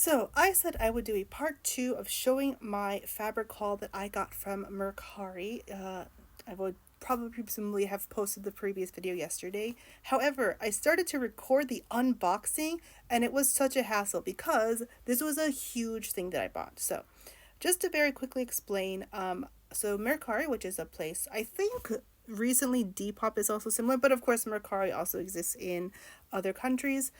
So I said I would do a part 2 of showing my fabric haul that I got from Mercari. I would probably presumably have posted the previous video yesterday. However, I started to record the unboxing and it was such a hassle because this was a huge thing that I bought. So just to very quickly explain, so Mercari, which is a place, I think recently Depop is also similar, but of course Mercari also exists in other countries.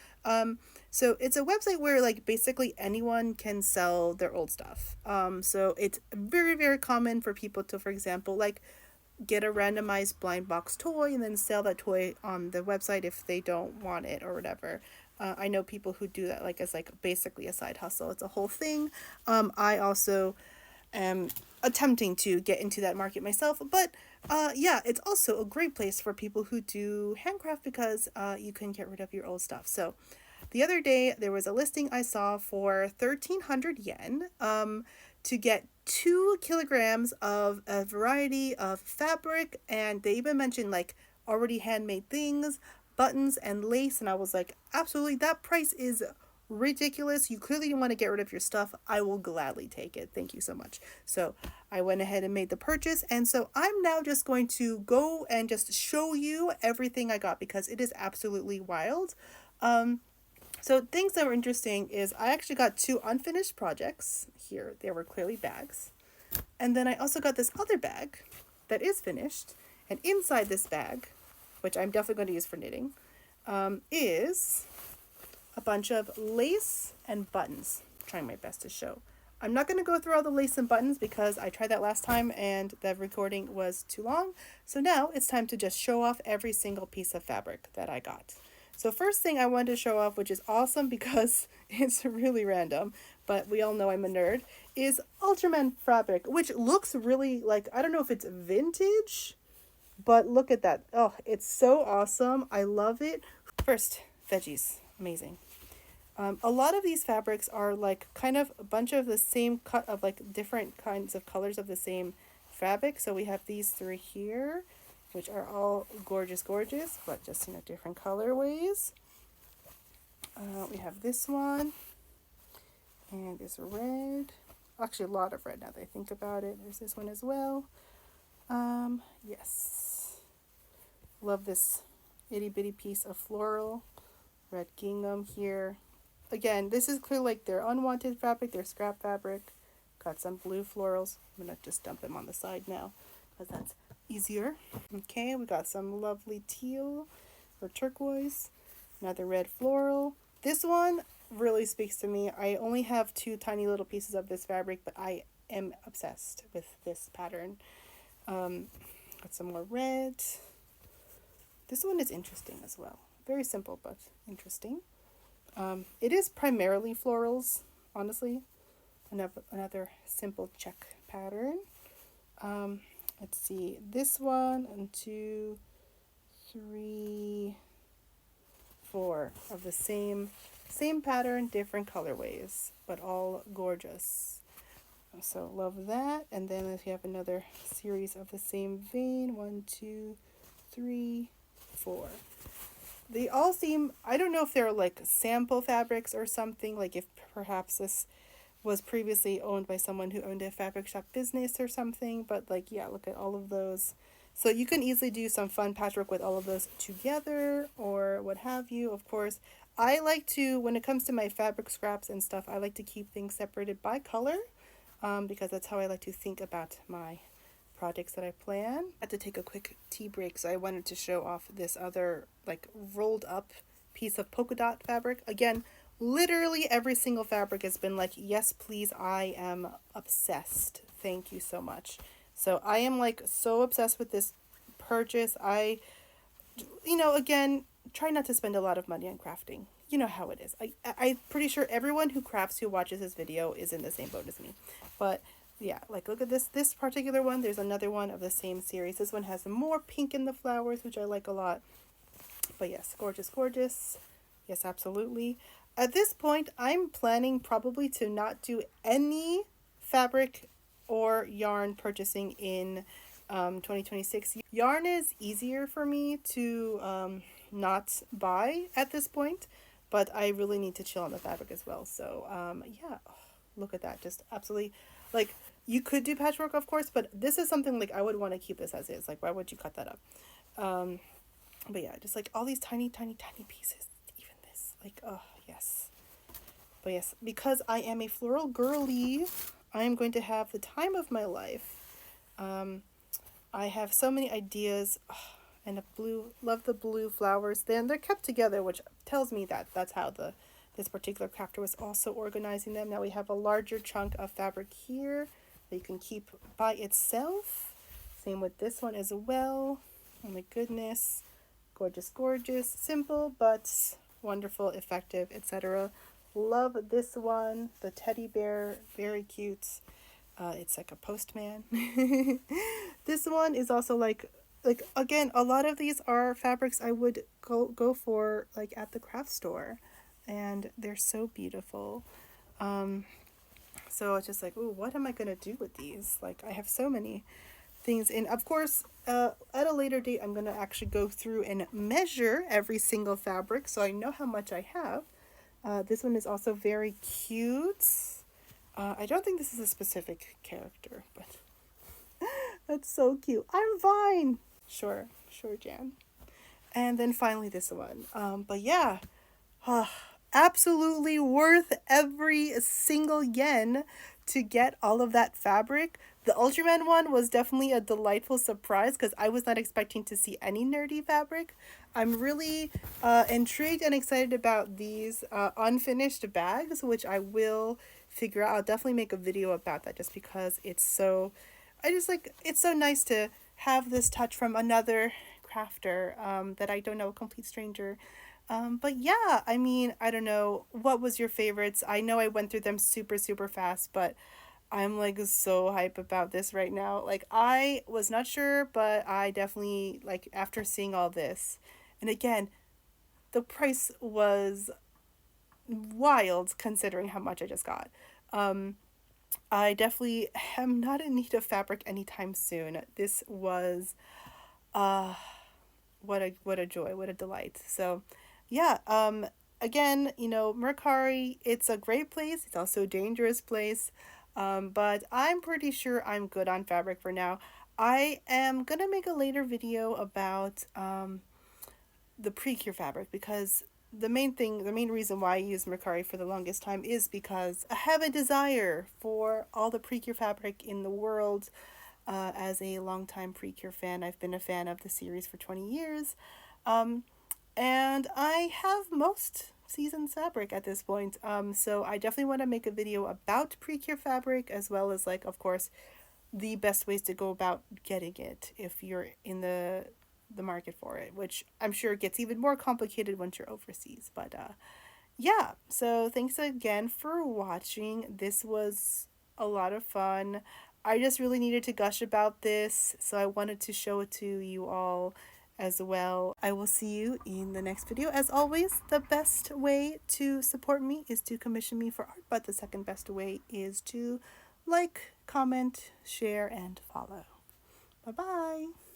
So it's a website where like basically anyone can sell their old stuff. So it's very, very common for people to, for example, like get a randomized blind box toy and then sell that toy on the website if they don't want it or whatever. I know people who do that like as like basically a side hustle. It's a whole thing. I also am attempting to get into that market myself, but yeah, it's also a great place for people who do handcraft because you can get rid of your old stuff. So the other day there was a listing I saw for 1,300 yen to get 2 kilograms of a variety of fabric, and they even mentioned like already handmade things, buttons and lace, and I was like, absolutely, that price is ridiculous. You clearly want to get rid of your stuff. I will gladly take it. Thank you so much. So I went ahead and made the purchase, and so I'm now just going to go and just show you everything I got because it is absolutely wild. So things that were interesting is I actually got 2 unfinished projects here. They were clearly bags. And then I also got this other bag that is finished. And inside this bag, which I'm definitely going to use for knitting, is a bunch of lace and buttons. I'm trying my best to show. I'm not going to go through all the lace and buttons because I tried that last time and the recording was too long. So now it's time to just show off every single piece of fabric that I got. So first thing I wanted to show off, which is awesome because it's really random, but we all know I'm a nerd, is Ultraman fabric, which looks really like, I don't know if it's vintage, but look at that. Oh, it's so awesome. I love it. First, veggies. Amazing. A lot of these fabrics are like kind of a bunch of the same cut of like different kinds of colors of the same fabric. So we have these 3 here, which are all gorgeous, gorgeous, but just in different colorways. We have this one, and this red. Actually, a lot of red now that I think about it. There's this one as well. Yes. Love this itty bitty piece of floral. Red gingham here. Again, this is clearly like their unwanted fabric, their scrap fabric. Got some blue florals. I'm going to just dump them on the side now because that's easier. Okay, we got some lovely teal or turquoise. Another red floral. This one really speaks to me. I only have 2 tiny little pieces of this fabric, but I am obsessed with this pattern. Got some more red. This one is interesting as well. Very simple, but interesting. It is primarily florals, honestly. Another simple check pattern. Let's see, this one, and 2, 3, 4 of the same pattern, different colorways, but all gorgeous. So love that. And then if you have another series of the same vein, 1, 2, 3, 4. They all seem, I don't know if they're like sample fabrics or something, like if perhaps this was previously owned by someone who owned a fabric shop business or something, but like, yeah, look at all of those. So you can easily do some fun patchwork with all of those together or what have you. Of course, I like to, when it comes to my fabric scraps and stuff, I like to keep things separated by color because that's how I like to think about my projects that I plan. I had to take a quick tea break, so I wanted to show off this other like rolled up piece of polka dot fabric. Again, literally every single fabric has been like, yes, please, I am obsessed. Thank you so much. So I am like so obsessed with this purchase. Again, try not to spend a lot of money on crafting. You know how it is. I'm pretty sure everyone who crafts who watches this video is in the same boat as me. But yeah, like look at this particular one. There's another one of the same series. This one has more pink in the flowers, which I like a lot. But yes, gorgeous, gorgeous. Yes, absolutely. At this point, I'm planning probably to not do any fabric or yarn purchasing in 2026. Yarn is easier for me to not buy at this point. but I really need to chill on the fabric as well. So yeah, oh, look at that, just absolutely, like, you could do patchwork of course, but this is something like I would want to keep this as is. Like, why would you cut that up? um but yeah, just like all these tiny tiny tiny pieces, even this, like, oh yes. But yes, because I am a floral girly, I am going to have the time of my life. um I have so many ideas. And the blue, love the blue flowers. Then they're kept together, which tells me that that's how this particular crafter was also organizing them. Now we have a larger chunk of fabric here that you can keep by itself. Same with this one as well. Oh my goodness, gorgeous, gorgeous, simple but wonderful, effective, etc. Love this one, the teddy bear, very cute. It's like a postman. This one is also like again, a lot of these are fabrics I would go for like at the craft store, and they're so beautiful. So it's just like, ooh, what am I gonna do with these? Like, I have so many things, and of course, at a later date, I'm gonna actually go through and measure every single fabric so I know how much I have. This one is also very cute. I don't think this is a specific character, but that's so cute. I'm fine. Sure, sure, Jan. And then finally this one. But yeah, absolutely worth every single yen to get all of that fabric. The Ultraman one was definitely a delightful surprise because I was not expecting to see any nerdy fabric. I'm really intrigued and excited about these unfinished bags, which I will figure out. I'll definitely make a video about that just because it's so, I just like, it's so nice to have this touch from another crafter that I don't know, a complete stranger. But yeah, I mean, I don't know, what was your favorites? I know I went through them super, super fast, but I'm like so hype about this right now. Like, I was not sure, but I definitely, like, after seeing all this, and again, the price was wild considering how much I just got. I definitely am not in need of fabric anytime soon. This was what a joy, what a delight. So yeah, again, you know, Mercari, it's a great place. It's also a dangerous place. But I'm pretty sure I'm good on fabric for now. I am gonna make a later video about the pre-cure fabric, because the main reason why I use Mercari for the longest time is because I have a desire for all the pre-cure fabric in the world. As a longtime Precure fan, I've been a fan of the series for 20 years. And I have most seasoned fabric at this point. So I definitely want to make a video about Precure fabric, as well as, like, of course, the best ways to go about getting it if you're in the market for it, which I'm sure gets even more complicated once you're overseas. But yeah, so thanks again for watching. This was a lot of fun. I just really needed to gush about this, so I wanted to show it to you all as well. I will see you in the next video. As always, the best way to support me is to commission me for art, but the second best way is to like, comment, share, and follow. Bye-bye!